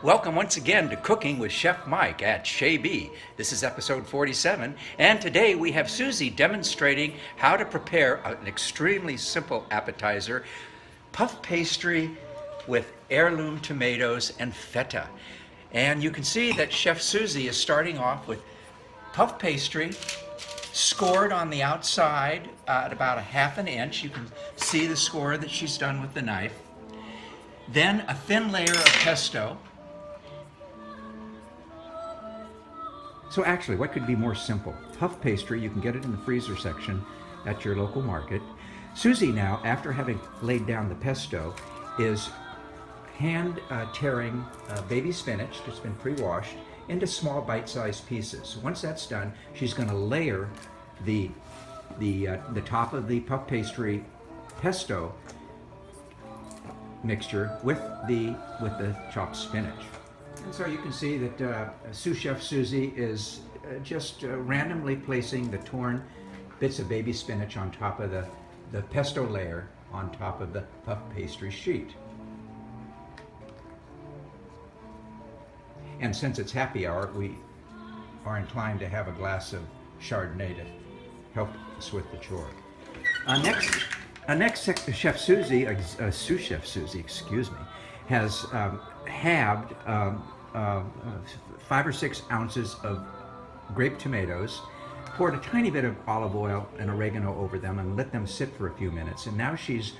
Welcome once again to Cooking with Chef Mike at Chez. This is episode 47, and today we have Susie demonstrating how to prepare an extremely simple appetizer, puff pastry with heirloom tomatoes and feta. And you can see that Chef Susie is starting off with puff pastry, scored on the outside at about 1/2 inch. You can see the score that she's done with the knife. Then a thin layer of pesto. So actually, what could be more simple? Puff pastry, you can get it in the freezer section at your local market. Susie now, after having laid down the pesto, is hand tearing baby spinach that's been pre-washed into small bite-sized pieces. Once that's done, she's going to layer the top of the puff pastry pesto mixture with the chopped spinach. And so you can see that Sous Chef Susie is just randomly placing the torn bits of baby spinach on top of the pesto layer on top of the puff pastry sheet. And since it's happy hour, we are inclined to have a glass of Chardonnay to help us with the chore. Next, Chef Susie, Sous Chef Susie, excuse me, has halved 5 or 6 ounces of grape tomatoes, poured a tiny bit of olive oil and oregano over them and let them sit for a few minutes. And now she's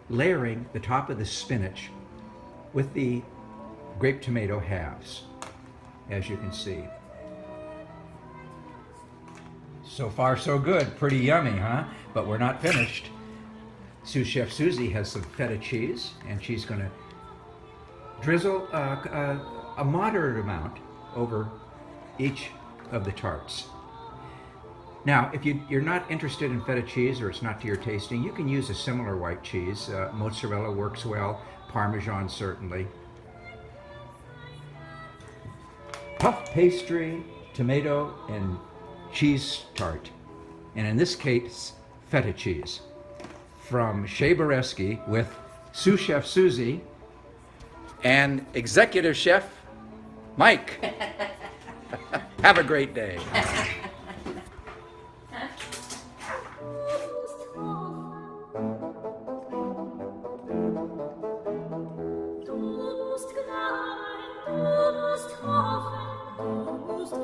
layering the top of the spinach with the grape tomato halves, as you can see. So far so good, pretty yummy, huh? But we're not finished. Sous Chef Susie has some feta cheese, and she's going to drizzle a moderate amount over each of the tarts. Now, if you're not interested in feta cheese or it's not to your tasting, you can use a similar white cheese. Mozzarella works well, Parmesan certainly. Puff pastry, tomato, and cheese tart. And in this case, feta cheese. From Chez with Sous Chef Susie and Executive Chef Mike. Have a great day. Du musst hoffen, du musst